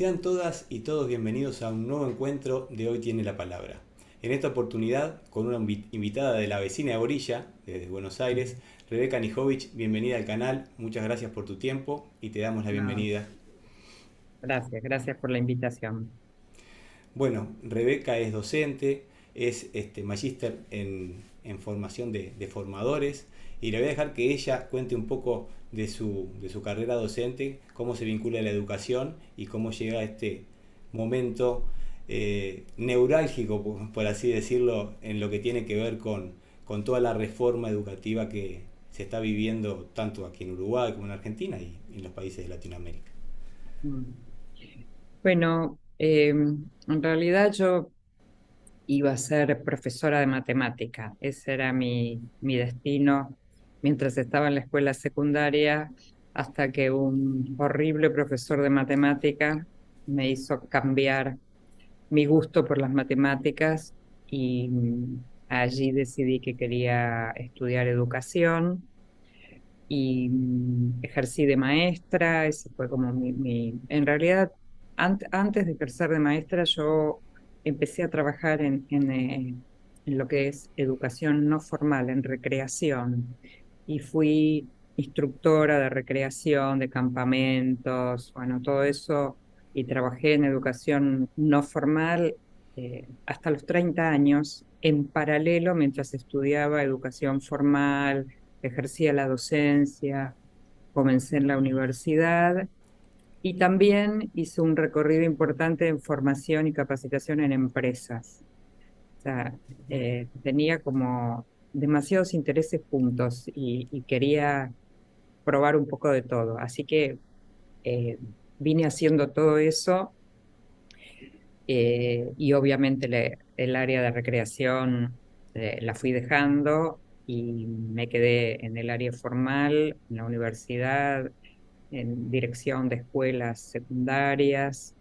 Sean todas y todos bienvenidos a un nuevo encuentro de Hoy Tiene la Palabra. En esta oportunidad, con una invitada de la vecina de orilla, desde Buenos Aires, Rebeca Nijovic, bienvenida al canal, muchas gracias por tu tiempo y te damos la No, bienvenida. gracias por la invitación. Bueno, Rebeca es docente, es magíster en formación de formadores y le voy a dejar que ella cuente un poco de su carrera docente, cómo se vincula a la educación y cómo llega a este momento neurálgico, por así decirlo, en lo que tiene que ver con toda la reforma educativa que se está viviendo tanto aquí en Uruguay como en Argentina y en los países de Latinoamérica. Mm. Bueno, en realidad yo iba a ser profesora de matemática. Ese era mi destino mientras estaba en la escuela secundaria, hasta que un horrible profesor de matemática me hizo cambiar mi gusto por las matemáticas y allí decidí que quería estudiar educación. Y ejercí de maestra. Ese fue como en realidad, antes de ejercer de maestra, yo empecé a trabajar en lo que es educación no formal, en recreación, y fui instructora de recreación, de campamentos, bueno, todo eso, y trabajé en educación no formal hasta los 30 años, en paralelo mientras estudiaba educación formal, ejercía la docencia, comencé en la universidad y también hice un recorrido importante en formación y capacitación en empresas. O sea, tenía como demasiados intereses juntos y quería probar un poco de todo. Así que eh, vine haciendo todo eso, y obviamente el área de recreación la fui dejando y me quedé en el área formal, en la universidad, en dirección de escuelas secundarias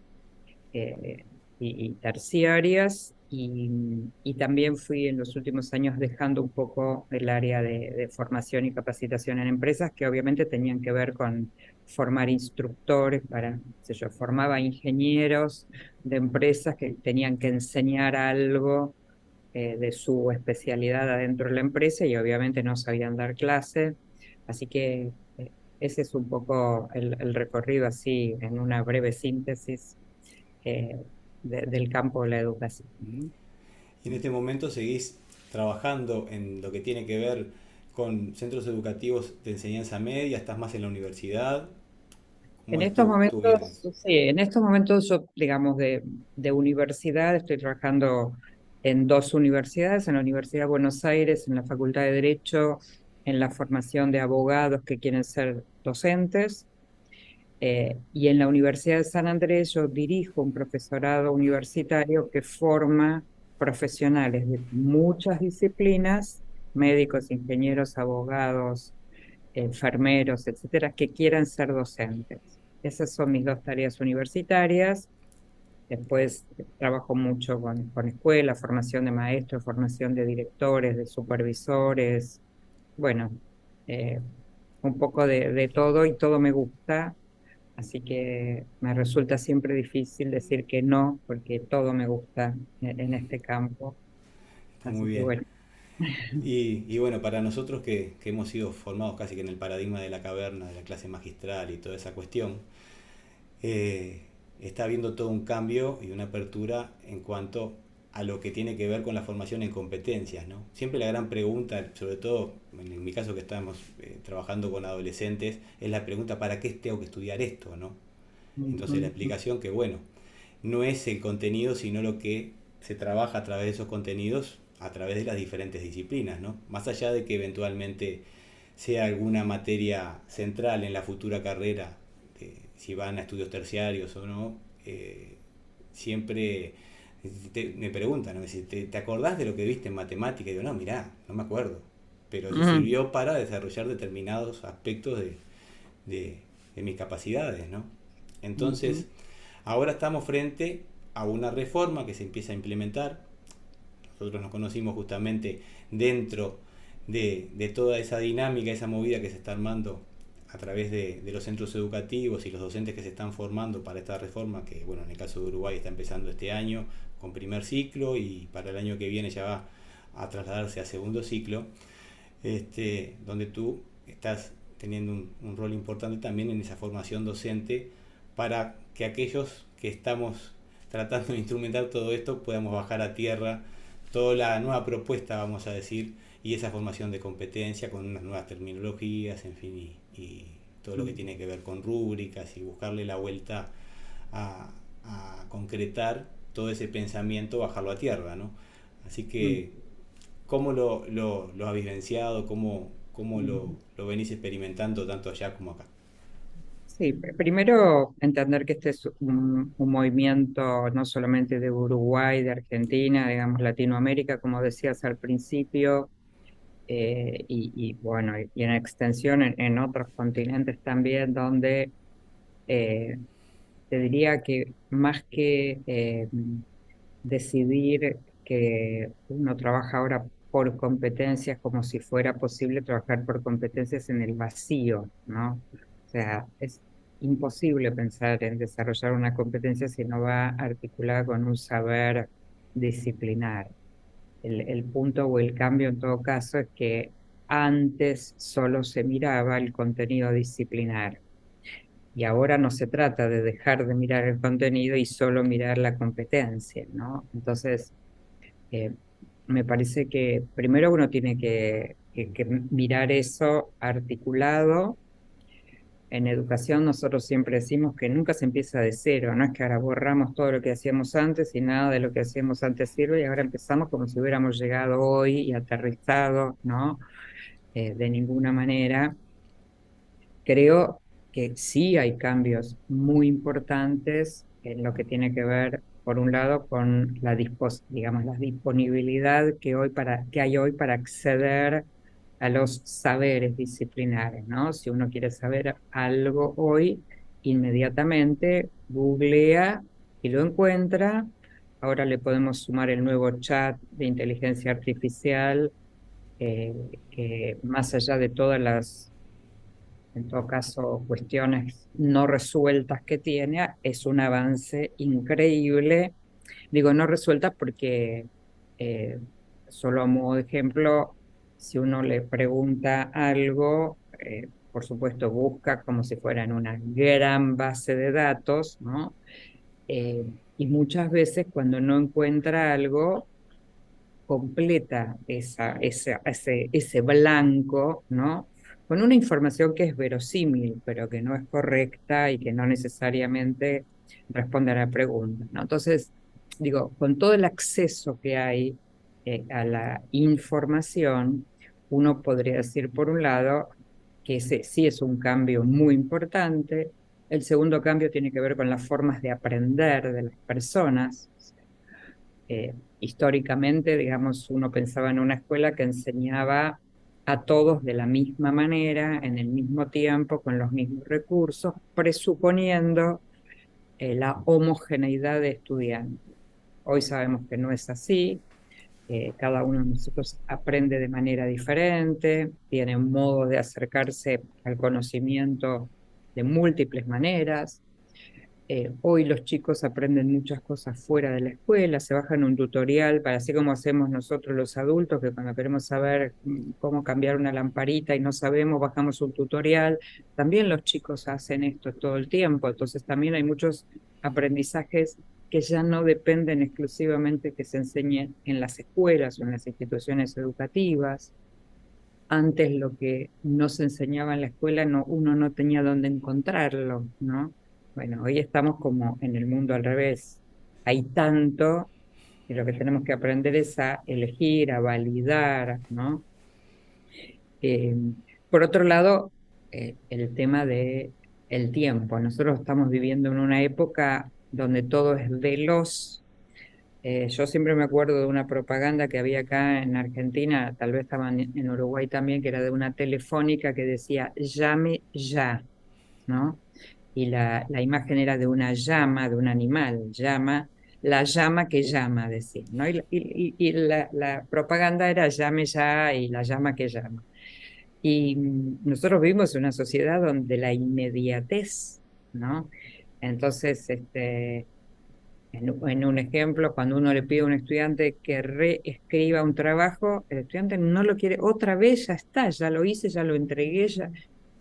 eh, y terciarias, y también fui en los últimos años dejando un poco el área de formación y capacitación en empresas, que obviamente tenían que ver con formar instructores para, qué sé yo, formaba ingenieros de empresas que tenían que enseñar algo de su especialidad adentro de la empresa y obviamente no sabían dar clase. Así que ese es un poco el recorrido así, en una breve síntesis eh, del campo de la educación. Y en este momento seguís trabajando en lo que tiene que ver con centros educativos de enseñanza media, estás más en la universidad. ¿Cómo En es estos tu vida? momentos, sí, en estos momentos yo, digamos, de universidad, estoy trabajando en dos universidades, en la Universidad de Buenos Aires, en la Facultad de Derecho, en la formación de abogados que quieren ser docentes. Y en la Universidad de San Andrés yo dirijo un profesorado universitario que forma profesionales de muchas disciplinas, médicos, ingenieros, abogados, enfermeros, etcétera, que quieran ser docentes. Esas son mis dos tareas universitarias. Después trabajo mucho con escuelas, formación de maestros, formación de directores, de supervisores, bueno, eh, un poco de todo, y todo me gusta. Así que me resulta siempre difícil decir que no, porque todo me gusta en este campo. Está Así muy que bien. bueno. Y bueno, para nosotros que hemos sido formados casi que en el paradigma de la caverna, de la clase magistral y toda esa cuestión, eh, está habiendo todo un cambio y una apertura en cuanto a lo que tiene que ver con la formación en competencias, ¿no? Siempre la gran pregunta, sobre todo en mi caso que estamos trabajando con adolescentes, es la pregunta: ¿para qué tengo que estudiar esto, no? Entonces la Ujú. explicación que, bueno, no es el contenido, sino lo que se trabaja a través de esos contenidos, a través de las diferentes disciplinas, ¿no? Más allá de que eventualmente sea alguna materia central en la futura carrera, si van a estudios terciarios o no, siempre me preguntan, ¿no? Si te acordás de lo que viste en matemática, y digo, no, mirá, no me acuerdo, pero te Mm, sirvió para desarrollar determinados aspectos de, de mis capacidades, ¿no? ujú. Entonces, ahora estamos frente a una reforma que se empieza a implementar. Nosotros nos conocimos justamente dentro de toda esa dinámica, esa movida que se está armando a través de los centros educativos y los docentes que se están formando para esta reforma, que bueno, en el caso de Uruguay está empezando este año con primer ciclo y para el año que viene ya va a trasladarse a segundo ciclo, donde tú estás teniendo un rol importante también en esa formación docente para que aquellos que estamos tratando de instrumentar todo esto podamos bajar a tierra toda la nueva propuesta, vamos a decir, y esa formación de competencia con unas nuevas terminologías, en fin, y todo lo que tiene que ver con rúbricas y buscarle la vuelta a concretar todo ese pensamiento, bajarlo a tierra, ¿no? Así que, ¿cómo lo has vivenciado? ¿Cómo lo venís experimentando tanto allá como acá? Sí, primero entender que este es un movimiento no solamente de Uruguay, de Argentina, digamos Latinoamérica, como decías al principio, bueno, y en extensión en otros continentes también, donde eh, te diría que más que decidir que uno trabaja ahora por competencias como si fuera posible trabajar por competencias en el vacío, ¿no? O sea, es imposible pensar en desarrollar una competencia si no va articulada con un saber disciplinar. El punto o el cambio en todo caso es que antes solo se miraba el contenido disciplinar y ahora no se trata de dejar de mirar el contenido y solo mirar la competencia, ¿no? Entonces, eh, me parece que primero uno tiene que mirar eso articulado. En educación nosotros siempre decimos que nunca se empieza de cero, no es que ahora borramos todo lo que hacíamos antes y nada de lo que hacíamos antes sirve y ahora empezamos como si hubiéramos llegado hoy y aterrizado, ¿no? De ninguna manera. Creo que sí hay cambios muy importantes en lo que tiene que ver, por un lado, con digamos, la disponibilidad que hay hoy para acceder a los saberes disciplinares, ¿no? Si uno quiere saber algo hoy, inmediatamente googlea y lo encuentra. Ahora le podemos sumar el nuevo chat de inteligencia artificial, que más allá de todas las en todo caso, cuestiones no resueltas que tiene, es un avance increíble. Digo no resueltas porque, eh, solo a modo de ejemplo, si uno le pregunta algo, por supuesto busca como si fuera en una gran base de datos, ¿no? Eh, y muchas veces cuando no encuentra algo, completa ese blanco, ¿no? Con una información que es verosímil, pero que no es correcta y que no necesariamente responde a la pregunta, ¿no? Entonces, digo, con todo el acceso que hay a la información, uno podría decir, por un lado, que ese sí es un cambio muy importante. El segundo cambio tiene que ver con las formas de aprender de las personas. Históricamente, digamos, uno pensaba en una escuela que enseñaba a todos de la misma manera, en el mismo tiempo, con los mismos recursos, presuponiendo la homogeneidad de estudiantes. Hoy sabemos que no es así. Cada uno de nosotros aprende de manera diferente, tiene un modo de acercarse al conocimiento de múltiples maneras. Hoy los chicos aprenden muchas cosas fuera de la escuela, se bajan un tutorial para así como hacemos nosotros los adultos, que cuando queremos saber cómo cambiar una lamparita y no sabemos, bajamos un tutorial. También los chicos hacen esto todo el tiempo, entonces también hay muchos aprendizajes que ya no dependen exclusivamente que se enseñen en las escuelas o en las instituciones educativas. Antes lo que no se enseñaba en la escuela, uno no tenía dónde encontrarlo, ¿no? Bueno, hoy estamos como en el mundo al revés. Hay tanto y lo que tenemos que aprender es a elegir, a validar, ¿no? Eh, por otro lado, el tema de el tiempo. Nosotros estamos viviendo en una época donde todo es veloz. Yo siempre me acuerdo de una propaganda que había acá en Argentina, tal vez estaba en Uruguay también, que era de una telefónica que decía, llame ya, ¿no? Y la imagen era de una llama, de un animal, la llama que llama, decía, ¿no? Y la propaganda era llame ya y la llama que llama. Y nosotros vivimos en una sociedad donde la inmediatez, ¿no? Entonces, en un ejemplo, cuando uno le pide a un estudiante que reescriba un trabajo, el estudiante no lo quiere, otra vez ya está, ya lo hice, ya lo entregué, ya,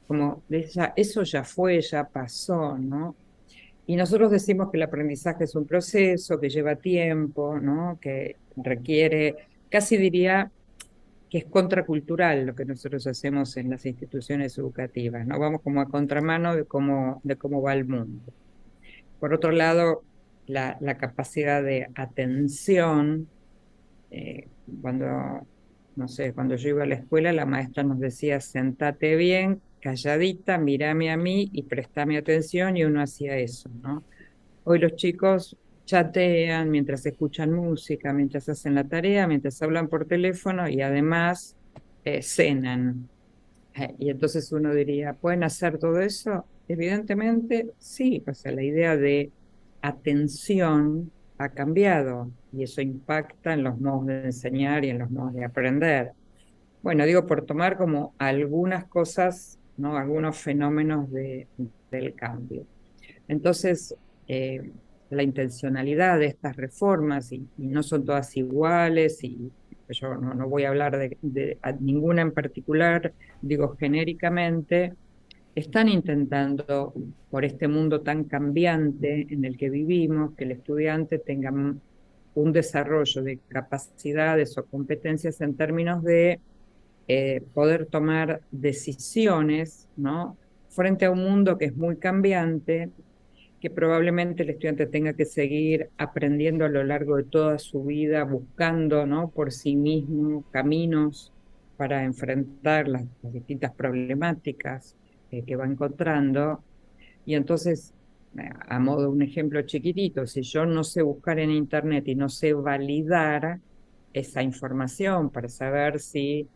como eso ya fue, ya pasó, ¿no? Y nosotros decimos que el aprendizaje es un proceso que lleva tiempo, ¿no? Que requiere, casi diría que es contracultural lo que nosotros hacemos en las instituciones educativas, ¿no? Vamos como a contramano de cómo va el mundo. Por otro lado, la capacidad de atención, cuando, no sé, cuando yo iba a la escuela, la maestra nos decía, sentate bien, calladita, mírame a mí y prestame atención, y uno hacía eso, ¿no? Hoy los chicos chatean mientras escuchan música, mientras hacen la tarea, mientras hablan por teléfono y además cenan. Y entonces uno diría, ¿pueden hacer todo eso? Evidentemente sí, o sea, la idea de atención ha cambiado y eso impacta en los modos de enseñar y en los modos de aprender. Bueno, digo, por tomar como algunas cosas, ¿no? Algunos fenómenos del cambio. Entonces, eh, la intencionalidad de estas reformas, y no son todas iguales, y yo no voy a hablar de ninguna en particular, digo genéricamente, están intentando, por este mundo tan cambiante en el que vivimos, que el estudiante tenga un desarrollo de capacidades o competencias en términos de poder tomar decisiones, ¿no? Frente a un mundo que es muy cambiante, que probablemente el estudiante tenga que seguir aprendiendo a lo largo de toda su vida, buscando, ¿no? Por sí mismo caminos para enfrentar las distintas problemáticas que va encontrando. Y entonces, a modo de un ejemplo chiquitito, si yo no sé buscar en Internet y no sé validar esa información para saber si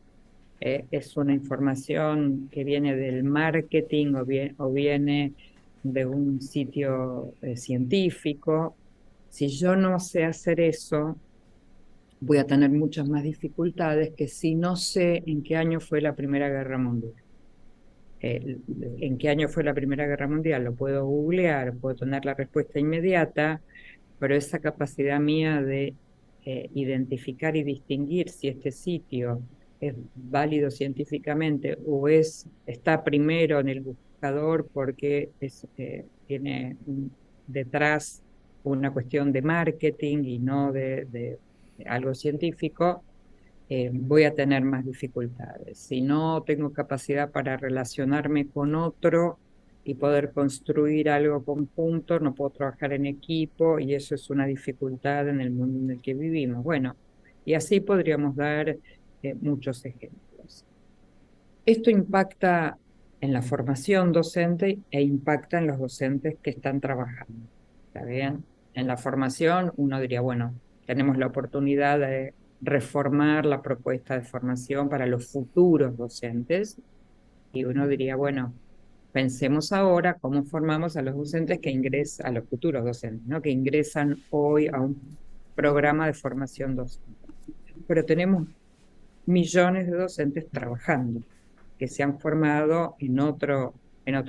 es una información que viene del marketing o viene de un sitio científico. Si yo no sé hacer eso, voy a tener muchas más dificultades que si no sé en qué año fue la Primera Guerra Mundial. Eh, en qué año fue la Primera Guerra Mundial, lo puedo googlear, puedo tener la respuesta inmediata, pero esa capacidad mía de identificar y distinguir si este sitio es válido científicamente o está primero en el buscador porque tiene detrás una cuestión de marketing y no de algo científico, voy a tener más dificultades. Si no tengo capacidad para relacionarme con otro y poder construir algo conjunto, no puedo trabajar en equipo y eso es una dificultad en el mundo en el que vivimos. Bueno, y así podríamos dar muchos ejemplos. Esto impacta en la formación docente e impacta en los docentes que están trabajando. ¿Está bien? En la formación uno diría, bueno, tenemos la oportunidad de reformar la propuesta de formación para los futuros docentes y uno diría, bueno, pensemos ahora cómo formamos a los docentes que ingresan, a los futuros docentes, ¿no? Que ingresan hoy a un programa de formación docente. Pero tenemos millones de docentes trabajando, que se han formado en otro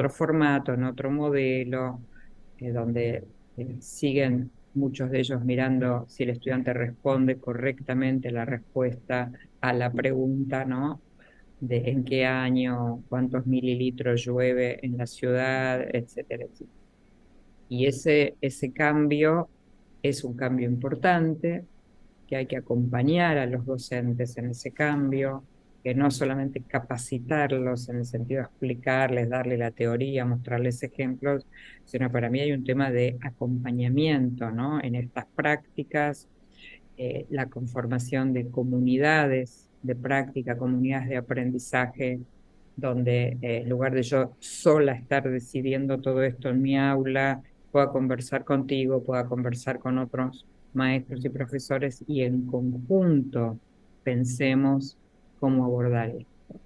formato, en otro modelo, donde siguen muchos de ellos mirando si el estudiante responde correctamente la respuesta a la pregunta, ¿no? De en qué año, cuántos mililitros llueve en la ciudad, etcétera, etcétera. Y ese cambio es un cambio importante, que hay que acompañar a los docentes en ese cambio, que no solamente capacitarlos en el sentido de explicarles, darle la teoría, mostrarles ejemplos, sino para mí hay un tema de acompañamiento, ¿no? En estas prácticas, la conformación de comunidades de práctica, comunidades de aprendizaje, donde en lugar de yo sola estar decidiendo todo esto en mi aula, pueda conversar contigo, pueda conversar con otros maestros y profesores y en conjunto pensemos cómo abordar esto.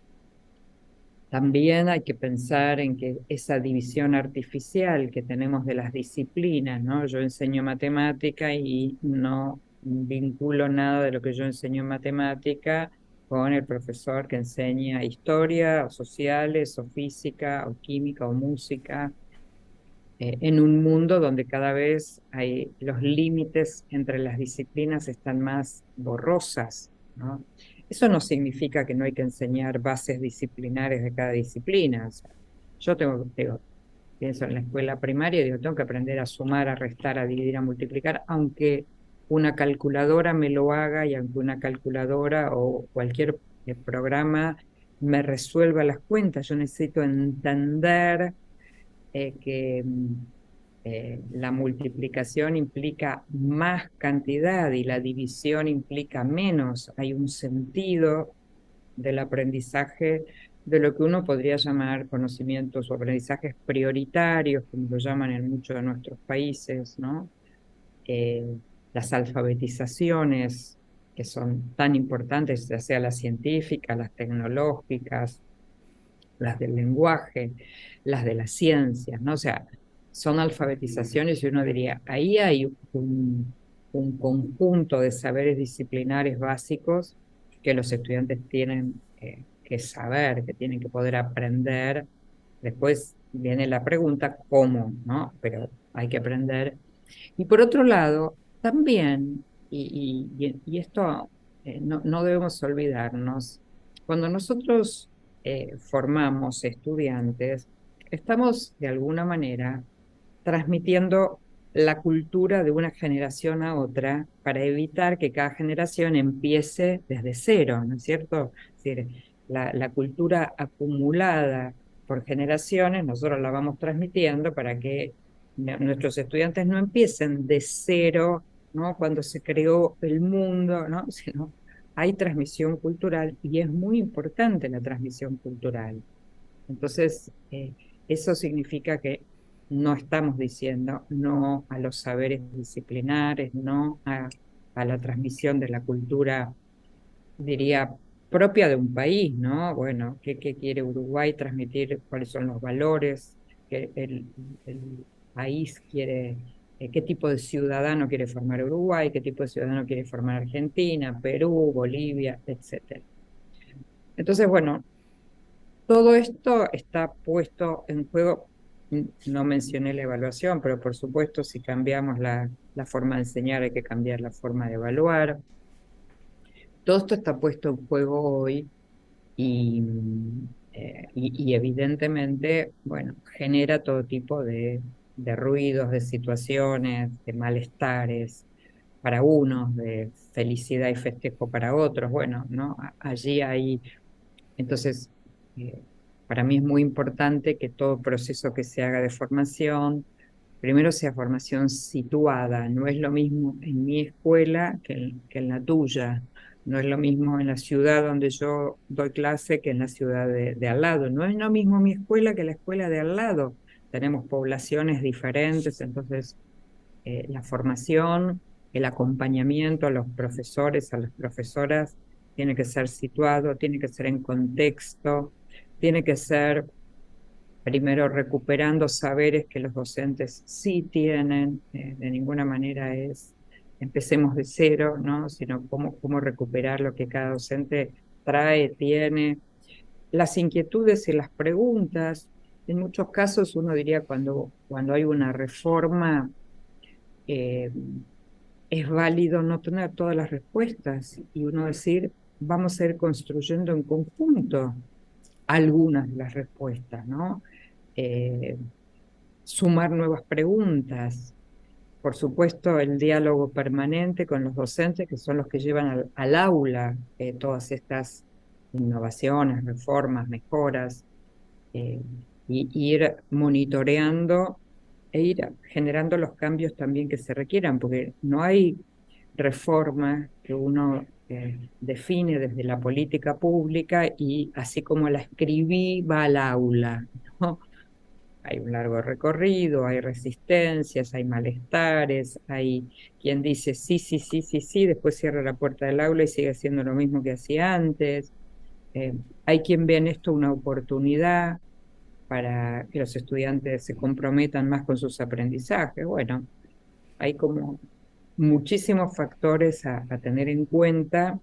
También hay que pensar en que esa división artificial que tenemos de las disciplinas, ¿no? Yo enseño matemática y no vinculo nada de lo que yo enseño en matemática con el profesor que enseña historia, o sociales, o física, o química, o música, en un mundo donde cada vez los límites entre las disciplinas están más borrosas, ¿no? Eso no significa que no hay que enseñar bases disciplinares de cada disciplina. O sea, yo pienso en la escuela primaria y digo, tengo que aprender a sumar, a restar, a dividir, a multiplicar, aunque una calculadora me lo haga y aunque una calculadora o cualquier programa me resuelva las cuentas, yo necesito entender que la multiplicación implica más cantidad y la división implica menos. Hay un sentido del aprendizaje de lo que uno podría llamar conocimientos o aprendizajes prioritarios, como lo llaman en muchos de nuestros países, ¿no? Eh, las alfabetizaciones que son tan importantes, ya sea las científicas, las tecnológicas, las del lenguaje, las de las ciencias, ¿no? O sea, son alfabetizaciones y uno diría, ahí hay un conjunto de saberes disciplinares básicos que los estudiantes tienen que saber, que tienen que poder aprender. Después viene la pregunta, ¿cómo? ¿No? Pero hay que aprender. Y por otro lado, también, y esto no debemos olvidarnos, cuando nosotros formamos estudiantes, estamos de alguna manera transmitiendo la cultura de una generación a otra para evitar que cada generación empiece desde cero, ¿no es cierto? Es decir, la cultura acumulada por generaciones, nosotros la vamos transmitiendo para que nuestros estudiantes no empiecen de cero, ¿no? Cuando se creó el mundo, ¿no? Sino hay transmisión cultural y es muy importante la transmisión cultural. Entonces, eso significa que no estamos diciendo no a los saberes disciplinares, no a la transmisión de la cultura, diría, propia de un país, ¿no? Bueno, ¿qué quiere Uruguay transmitir? ¿Cuáles son los valores que el país quiere? ¿Qué tipo de ciudadano quiere formar Uruguay? ¿Qué tipo de ciudadano quiere formar Argentina, Perú, Bolivia, etcétera? Entonces, bueno, todo esto está puesto en juego. No mencioné la evaluación, pero por supuesto, si cambiamos la forma de enseñar, hay que cambiar la forma de evaluar. Todo esto está puesto en juego hoy y evidentemente, bueno, genera todo tipo de ruidos, de situaciones, de malestares para unos, de felicidad y festejo para otros. Bueno, ¿no? Allí hay entonces, eh, para mí es muy importante que todo proceso que se haga de formación, primero sea formación situada. No es lo mismo en mi escuela que en la tuya. No es lo mismo en la ciudad donde yo doy clase que en la ciudad de al lado. No es lo mismo mi escuela que la escuela de al lado. Tenemos poblaciones diferentes, entonces la formación, el acompañamiento a los profesores, a las profesoras, tiene que ser situado, tiene que ser en contexto, tiene que ser primero recuperando saberes que los docentes sí tienen, de ninguna manera es empecemos de cero, ¿no? Sino cómo recuperar lo que cada docente trae, tiene, las inquietudes y las preguntas. En muchos casos uno diría cuando hay una reforma, eh, es válido no tener todas las respuestas y uno decir, vamos a ir construyendo en conjunto algunas de las respuestas, ¿no? Eh, Sumar nuevas preguntas. Por supuesto, el diálogo permanente con los docentes, que son los que llevan al aula todas estas innovaciones, reformas, mejoras, eh, y ir monitoreando e ir generando los cambios también que se requieran, porque no hay reforma que uno define desde la política pública y así como la escribí va al aula, ¿no? Hay un largo recorrido, hay resistencias, hay malestares, hay quien dice sí, sí, sí, sí, sí, después cierra la puerta del aula y sigue haciendo lo mismo que hacía antes. Eh, Hay quien ve en esto una oportunidad para que los estudiantes se comprometan más con sus aprendizajes. Bueno, hay como muchísimos factores a tener en cuenta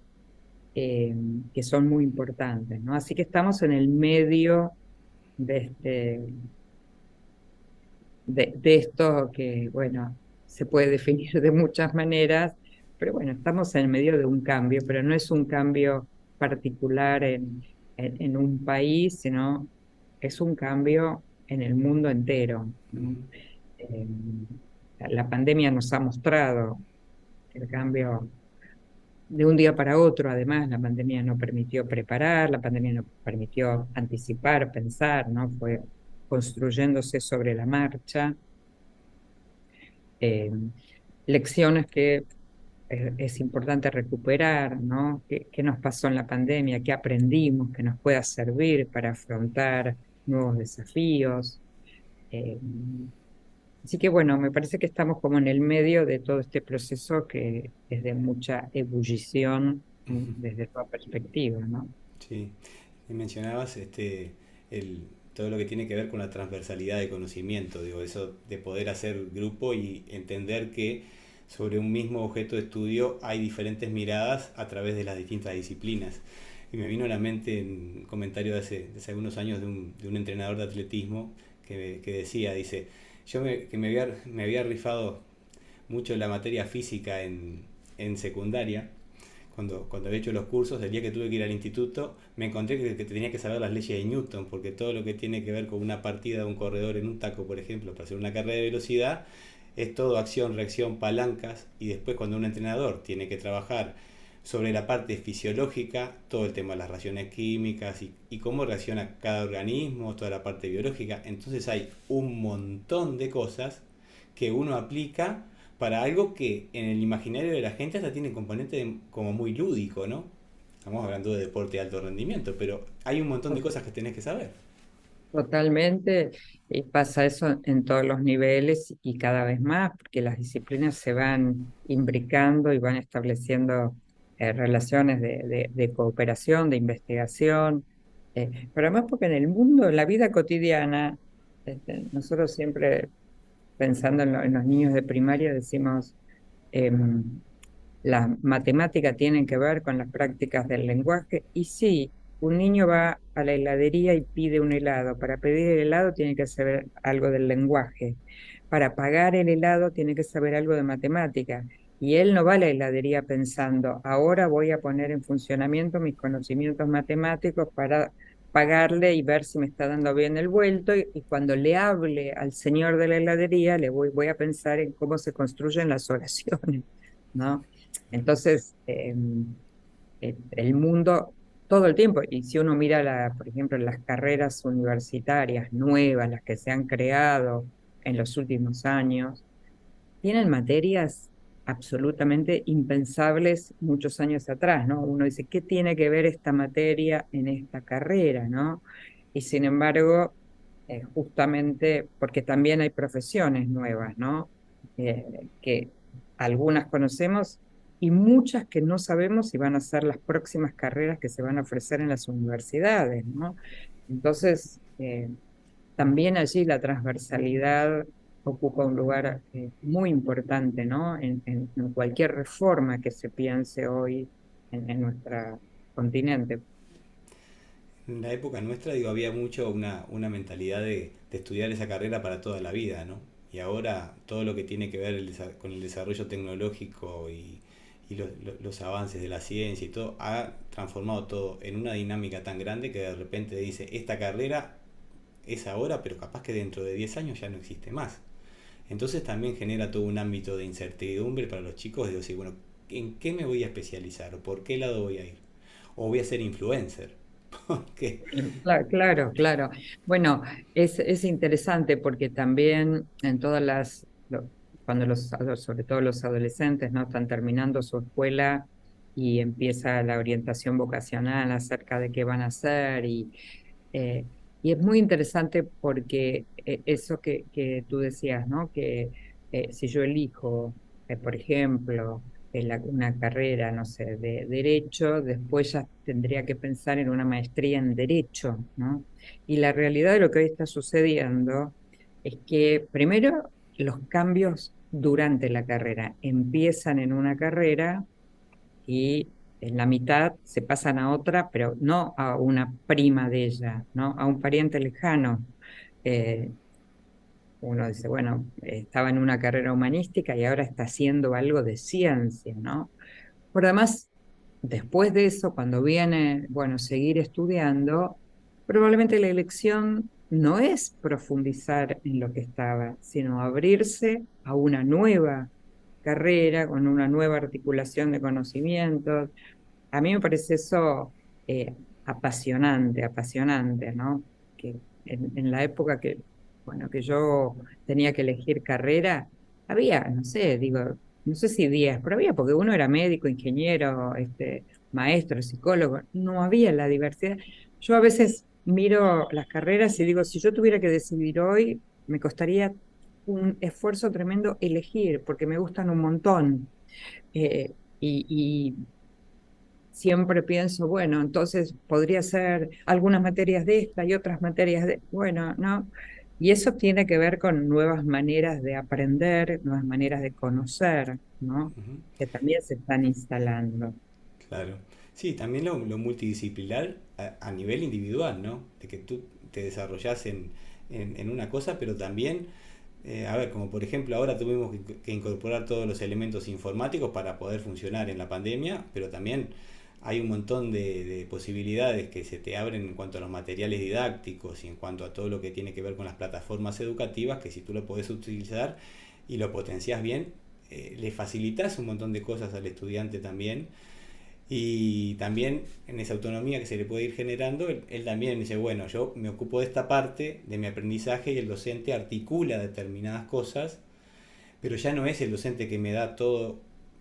eh, que son muy importantes, ¿no? Así que estamos en el medio de, de esto que, bueno, se puede definir de muchas maneras, pero bueno, estamos en el medio de un cambio, pero no es un cambio particular en un país, sino es un cambio en el mundo entero, ¿no? Eh, la pandemia nos ha mostrado el cambio de un día para otro. Además, la pandemia no permitió preparar, la pandemia no permitió anticipar, pensar, ¿no? Fue construyéndose sobre la marcha. eh, Lecciones que es importante recuperar, ¿no? ¿Qué nos pasó en la pandemia? ¿Qué aprendimos que nos pueda servir para afrontar nuevos desafíos? Eh, Así que bueno, me parece que estamos como en el medio de todo este proceso que es de mucha ebullición desde toda perspectiva, ¿no? Sí, y mencionabas todo lo que tiene que ver con la transversalidad de conocimiento, digo, eso de poder hacer grupo y entender que sobre un mismo objeto de estudio hay diferentes miradas a través de las distintas disciplinas. Y me vino a la mente un comentario de hace algunos años de un entrenador de atletismo que decía, dice, que me había rifado mucho la materia física en secundaria, cuando había hecho los cursos, el día que tuve que ir al instituto, me encontré que tenía que saber las leyes de Newton, porque todo lo que tiene que ver con una partida de un corredor en un taco, por ejemplo, para hacer una carrera de velocidad, es todo acción, reacción, palancas, y después cuando un entrenador tiene que trabajar sobre la parte fisiológica, todo el tema de las reacciones químicas y cómo reacciona cada organismo, toda la parte biológica, entonces hay un montón de cosas que uno aplica para algo que en el imaginario de la gente hasta tiene componente como muy lúdico, ¿no? Estamos hablando de deporte de alto rendimiento, pero hay un montón de cosas que tenés que saber. Totalmente, y pasa eso en todos los niveles y cada vez más, porque las disciplinas se van imbricando y van estableciendo relaciones de cooperación, de investigación, pero además porque en el mundo, en la vida cotidiana, nosotros siempre pensando en los niños de primaria decimos, em, las matemáticas tienen que ver con las prácticas del lenguaje. Y sí, un niño va a la heladería y pide un helado. Para pedir el helado tiene que saber algo del lenguaje. Para pagar el helado tiene que saber algo de matemática. Y él no va a la heladería pensando, ahora voy a poner en funcionamiento mis conocimientos matemáticos para pagarle y ver si me está dando bien el vuelto. Y cuando le hable al señor de la heladería, voy a pensar en cómo se construyen las oraciones, ¿no? Entonces, el mundo todo el tiempo, y si uno mira, por ejemplo, las carreras universitarias nuevas, las que se han creado en los últimos años, tienen materias absolutamente impensables muchos años atrás, ¿no? Uno dice, ¿qué tiene que ver esta materia en esta carrera, ¿no? Y sin embargo, justamente porque también hay profesiones nuevas, ¿no? Que algunas conocemos y muchas que no sabemos si van a ser las próximas carreras que se van a ofrecer en las universidades, ¿no? Entonces, también allí la transversalidad ocupa un lugar muy importante, ¿no? En cualquier reforma que se piense hoy en nuestro continente. En la época nuestra, digo, había mucho una mentalidad de estudiar esa carrera para toda la vida, ¿no? Y ahora todo lo que tiene que ver con el desarrollo tecnológico y los avances de la ciencia y todo, ha transformado todo en una dinámica tan grande que de repente dice, esta carrera es ahora, pero capaz que dentro de 10 años ya no existe más. Entonces también genera todo un ámbito de incertidumbre para los chicos de decir, bueno, ¿en qué me voy a especializar? ¿O por qué lado voy a ir? ¿O voy a ser influencer? Porque Claro, claro. Bueno, es interesante porque también en todas cuando sobre todo los adolescentes, ¿no? Están terminando su escuela y empieza la orientación vocacional acerca de qué van a hacer eh, y es muy interesante porque eso que tú decías, ¿no? Que si yo elijo, por ejemplo, una carrera, no sé, de derecho, después ya tendría que pensar en una maestría en derecho, ¿no? Y la realidad de lo que hoy está sucediendo es que primero los cambios durante la carrera empiezan en una carrera y en la mitad se pasan a otra, pero no a una prima de ella, ¿no? A un pariente lejano. Eh, Uno dice, bueno, estaba en una carrera humanística y ahora está haciendo algo de ciencia, ¿no? Por además, después de eso, cuando viene, bueno, seguir estudiando, probablemente la elección no es profundizar en lo que estaba, sino abrirse a una nueva carrera con una nueva articulación de conocimientos. A mí me parece eso eh, apasionante, apasionante, ¿no? Que en la época que, bueno, que yo tenía que elegir carrera, había, no sé, digo, no sé si 10, pero había porque uno era médico, ingeniero, maestro, psicólogo, no había la diversidad. Yo a veces miro las carreras y digo, si yo tuviera que decidir hoy, me costaría un esfuerzo tremendo elegir, porque me gustan un montón. Y siempre pienso, bueno, entonces podría ser algunas materias de esta y otras materias de, bueno, ¿no? Y eso tiene que ver con nuevas maneras de aprender, nuevas maneras de conocer, ¿no? Ujú. Que también se están instalando. Claro. Sí, también lo multidisciplinar a nivel individual, ¿no? De que tú te desarrollas en una cosa, pero también, a ver, como por ejemplo ahora tuvimos que incorporar todos los elementos informáticos para poder funcionar en la pandemia, pero también hay un montón de posibilidades que se te abren en cuanto a los materiales didácticos y en cuanto a todo lo que tiene que ver con las plataformas educativas, que si tú lo podés utilizar y lo potencias bien, le facilitas un montón de cosas al estudiante también. Y también en esa autonomía que se le puede ir generando, él también dice, bueno, yo me ocupo de esta parte de mi aprendizaje y el docente articula determinadas cosas, pero ya no es el docente que me da todo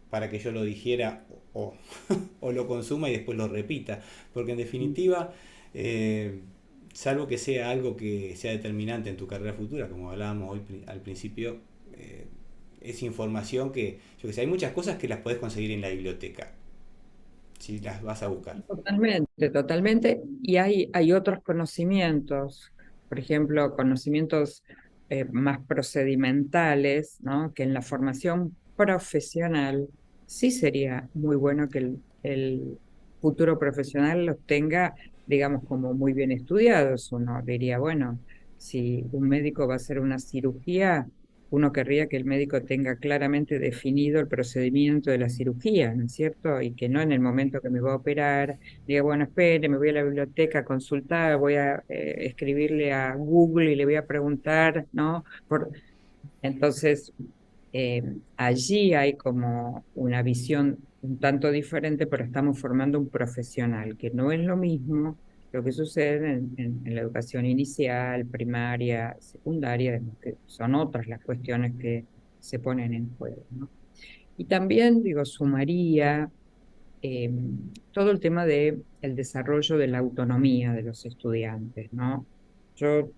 para que yo lo dijera o lo consuma y después lo repita, porque en definitiva, eh, salvo que sea algo que sea determinante en tu carrera futura, como hablábamos hoy al principio, eh, es información que, yo que sé, hay muchas cosas que las podés conseguir en la biblioteca, si las vas a buscar. Totalmente, totalmente. Y hay otros conocimientos, por ejemplo, conocimientos más procedimentales, ¿no? Que en la formación profesional sí sería muy bueno que el futuro profesional los tenga, digamos, como muy bien estudiados. Uno diría, bueno, si un médico va a hacer una cirugía, uno querría que el médico tenga claramente definido el procedimiento de la cirugía, ¿no es cierto? Y que no en el momento que me va a operar diga, bueno, espere, me voy a la biblioteca a consultar, voy a escribirle a Google y le voy a preguntar, ¿no? Entonces, allí hay como una visión un tanto diferente, pero estamos formando un profesional, que no es lo mismo lo que sucede en la educación inicial, primaria, secundaria, que son otras las cuestiones que se ponen en juego, ¿no? Y también, digo, sumaría eh, todo el tema de el desarrollo de la autonomía de los estudiantes, ¿no? Yo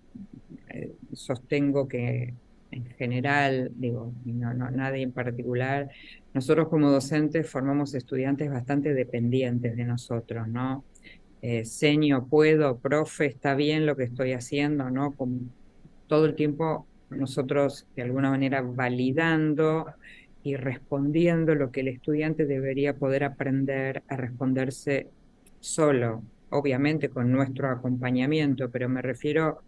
sostengo que en general, digo, y nadie en particular, nosotros como docentes formamos estudiantes bastante dependientes de nosotros, ¿no? Senio, puedo, profe, está bien lo que estoy haciendo, ¿no? Como todo el tiempo nosotros de alguna manera validando y respondiendo lo que el estudiante debería poder aprender a responderse solo, obviamente con nuestro acompañamiento, pero me refiero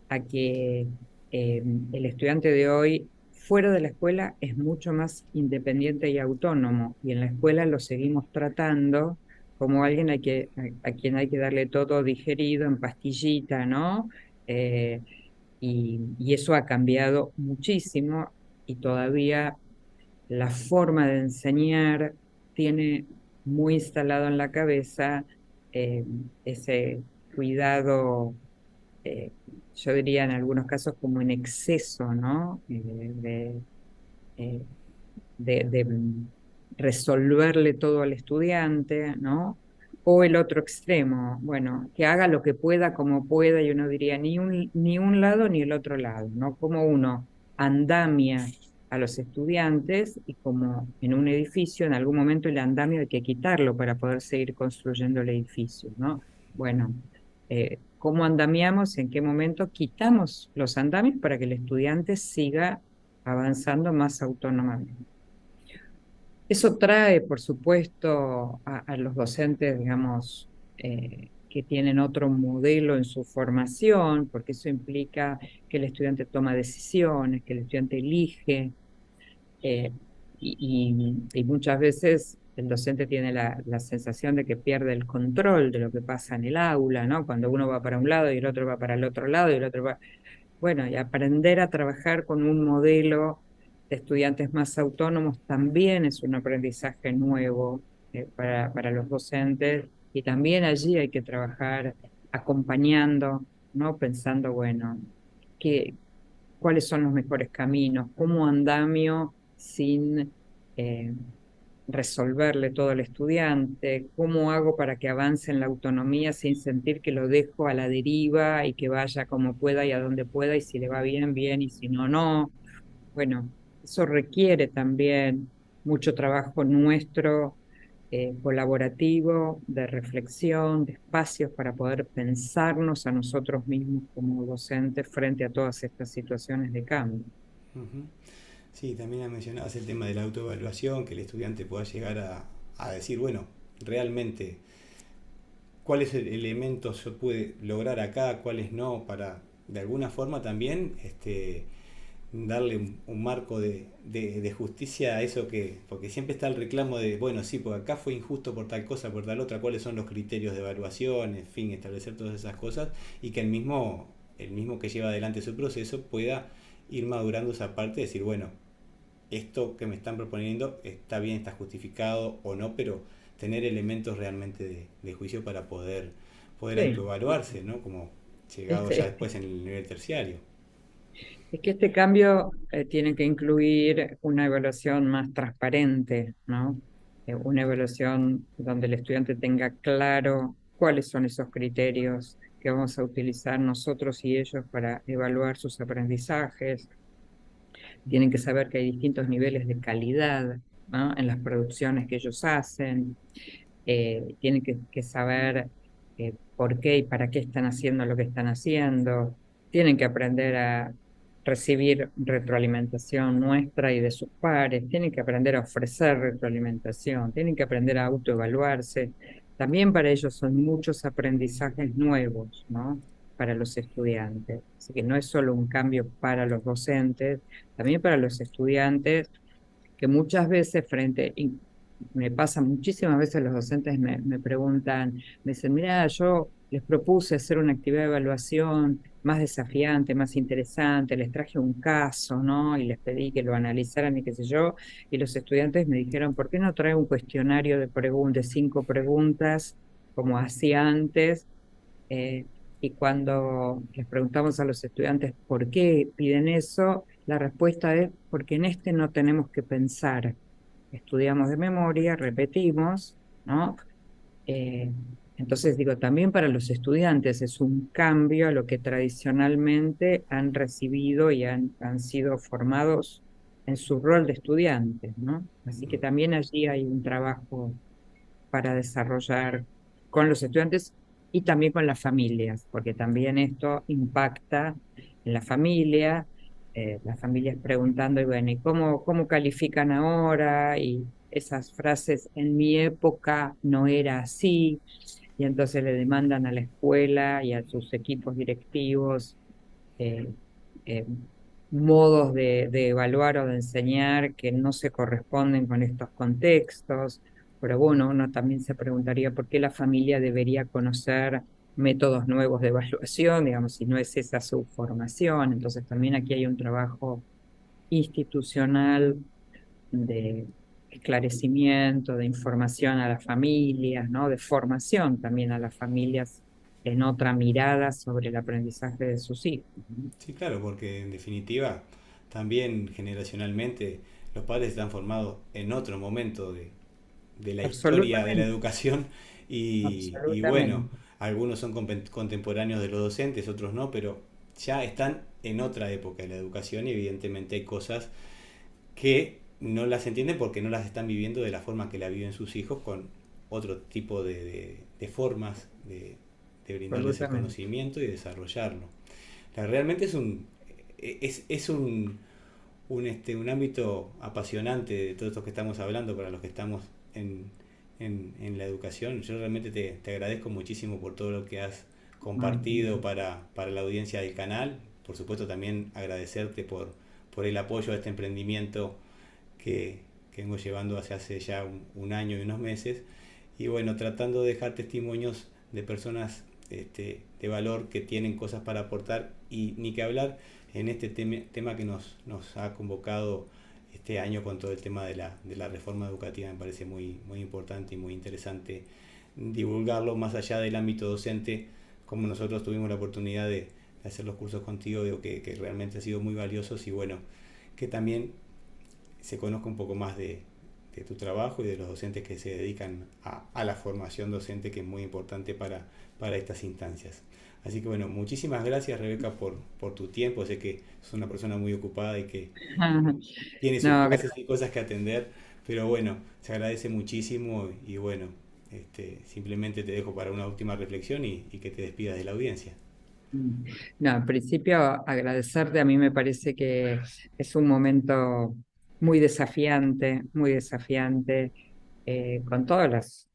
a que el estudiante de hoy fuera de la escuela es mucho más independiente y autónomo, y en la escuela lo seguimos tratando como alguien a quien hay que darle todo digerido en pastillita, ¿no? Eh, y eso ha cambiado muchísimo y todavía la forma de enseñar tiene muy instalado en la cabeza eh, ese cuidado, eh, yo diría en algunos casos como en exceso, ¿no? Eh, de resolverle todo al estudiante, ¿no? O el otro extremo, bueno, que haga lo que pueda, como pueda, y uno diría ni un lado ni el otro lado, ¿no? Como uno andamia a los estudiantes y como en un edificio, en algún momento el andamio hay que quitarlo para poder seguir construyendo el edificio, ¿no? Bueno, ¿cómo andamiamos? ¿En qué momento quitamos los andamios para que el estudiante siga avanzando más autónomamente? Eso trae, por supuesto, a los docentes, digamos, que tienen otro modelo en su formación, porque eso implica que el estudiante toma decisiones, que el estudiante elige, eh, y muchas veces el docente tiene la sensación de que pierde el control de lo que pasa en el aula, ¿no? Cuando uno va para un lado y el otro va para el otro lado y el otro va... Bueno, y aprender a trabajar con un modelo de estudiantes más autónomos también es un aprendizaje nuevo para los docentes, y también allí hay que trabajar acompañando, ¿no? Pensando, bueno, ¿qué, cuáles son los mejores caminos? ¿Cómo andamio sin eh, resolverle todo al estudiante? ¿Cómo hago para que avance en la autonomía sin sentir que lo dejo a la deriva y que vaya como pueda y a donde pueda, y si le va bien, bien, y si no, no? Bueno, eso requiere también mucho trabajo nuestro, colaborativo, de reflexión, de espacios para poder pensarnos a nosotros mismos como docentes frente a todas estas situaciones de cambio. Ujú. Sí, también mencionabas el tema de la autoevaluación, que el estudiante pueda llegar a decir, bueno, realmente, cuáles elementos se puede lograr acá, cuáles no, para de alguna forma también darle un marco de justicia a eso que, porque siempre está el reclamo de, bueno, sí, porque acá fue injusto por tal cosa, por tal otra, cuáles son los criterios de evaluación, en fin, establecer todas esas cosas y que el mismo que lleva adelante su proceso pueda ir madurando esa parte, decir, bueno, esto que me están proponiendo está bien, está justificado o no, pero tener elementos realmente de juicio para poder Sí, autoevaluarse, ¿no? Como llegado ya este, después en el nivel terciario. es que este cambio tiene que incluir una evaluación más transparente, ¿no? Una evaluación donde el estudiante tenga claro cuáles son esos criterios que vamos a utilizar nosotros y ellos para evaluar sus aprendizajes. Tienen que saber que hay distintos niveles de calidad, ¿no? En las producciones que ellos hacen. Tienen que saber por qué y para qué están haciendo lo que están haciendo. Tienen que aprender a recibir retroalimentación nuestra y de sus pares. Tienen que aprender a ofrecer retroalimentación. Tienen que aprender a autoevaluarse. También para ellos son muchos aprendizajes nuevos, ¿no? Para los estudiantes. Así que no es solo un cambio para los docentes, también para los estudiantes, que muchas veces y me pasa muchísimas veces, los docentes me preguntan, me dicen, mira, yo les propuse hacer una actividad de evaluación más desafiante, más interesante, les traje un caso, ¿no? Y les pedí que lo analizaran y qué sé yo, y los estudiantes me dijeron, ¿por qué no trae un cuestionario de 5 preguntas, como hacía antes? Eh, y cuando les preguntamos a los estudiantes por qué piden eso, la respuesta es porque en este no tenemos que pensar. Estudiamos de memoria, repetimos, ¿no? Eh, entonces digo, también para los estudiantes es un cambio a lo que tradicionalmente han recibido y han sido formados en su rol de estudiantes, ¿no? Así que también allí hay un trabajo para desarrollar con los estudiantes y también con las familias, porque también esto impacta en la familia, las familias preguntando, y bueno, ¿y cómo califican ahora? Y esas frases, en mi época no era así, y entonces le demandan a la escuela y a sus equipos directivos eh, eh, modos de evaluar o de enseñar que no se corresponden con estos contextos. Pero bueno, uno también se preguntaría por qué la familia debería conocer métodos nuevos de evaluación, digamos, si no es esa su formación. Entonces también aquí hay un trabajo institucional de esclarecimiento, de información a las familias, ¿no? De formación también a las familias en otra mirada sobre el aprendizaje de sus hijos, ¿no? Sí, claro, porque en definitiva también generacionalmente los padres están formados en otro momento de la historia de la Absolutamente, educación y bueno, absolutamente. algunos son contemporáneos de los docentes, otros no, pero ya están en otra época de la educación y evidentemente hay cosas que no las entienden porque no las están viviendo de la forma que la viven sus hijos con otro tipo de formas de brindarles el conocimiento y desarrollarlo. Realmente es un un ámbito apasionante de todo esto que estamos hablando para los que estamos en la educación. Yo realmente te agradezco muchísimo por todo lo que has compartido para la audiencia del canal. Por supuesto también agradecerte por el apoyo a este emprendimiento que vengo llevando hace ya un año y unos meses. Y bueno, tratando de dejar testimonios de personas de valor que tienen cosas para aportar, y ni que hablar en este tema que nos ha convocado este año con todo el tema de la reforma educativa. Me parece muy, muy importante y muy interesante divulgarlo más allá del ámbito docente, como nosotros tuvimos la oportunidad de hacer los cursos contigo. Digo que realmente han sido muy valiosos, y bueno, que también se conozca un poco más de tu trabajo y de los docentes que se dedican a la formación docente, que es muy importante para estas instancias. Así que bueno, muchísimas gracias, Rebeca, por tu tiempo. Sé que sos una persona muy ocupada y que tiene sus No, clases y cosas que atender, pero bueno, se agradece muchísimo. Y bueno, simplemente te dejo para una última reflexión y que te despidas de la audiencia. no, en principio agradecerte. A mí me parece que es un momento muy desafiante, con todas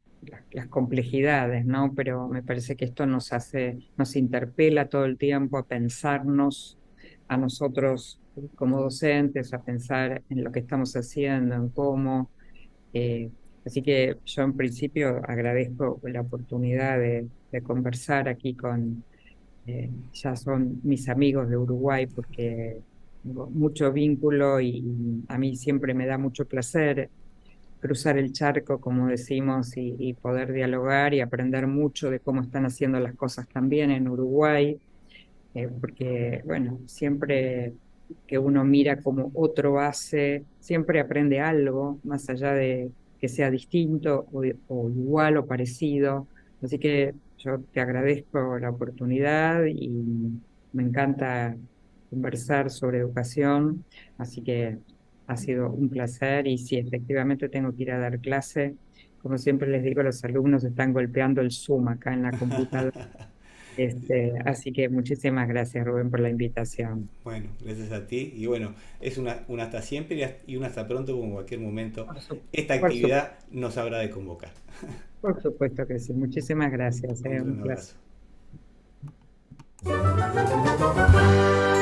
las complejidades, ¿no? Pero me parece que esto nos interpela todo el tiempo a pensarnos a nosotros como docentes, a pensar en lo que estamos haciendo, en cómo. eh, Así que yo en principio agradezco la oportunidad de conversar aquí ya son mis amigos de Uruguay, porque tengo mucho vínculo y a mí siempre me da mucho placer cruzar el charco, como decimos, y poder dialogar y aprender mucho de cómo están haciendo las cosas también en Uruguay, porque, bueno, siempre que uno mira cómo otro hace, siempre aprende algo, más allá de que sea distinto o igual o parecido. Así que yo te agradezco la oportunidad y me encanta conversar sobre educación, así que ha sido un placer. Y sí, efectivamente tengo que ir a dar clase. Como siempre les digo, los alumnos están golpeando el Zoom acá en la computadora. Así que muchísimas gracias, Rubén, por la invitación. Bueno, gracias a ti. Y bueno, es un hasta siempre y un hasta pronto, como en cualquier momento. Por su- Esta por su- actividad nos habrá de convocar. por supuesto que sí. Muchísimas gracias. Un Un gran placer. abrazo.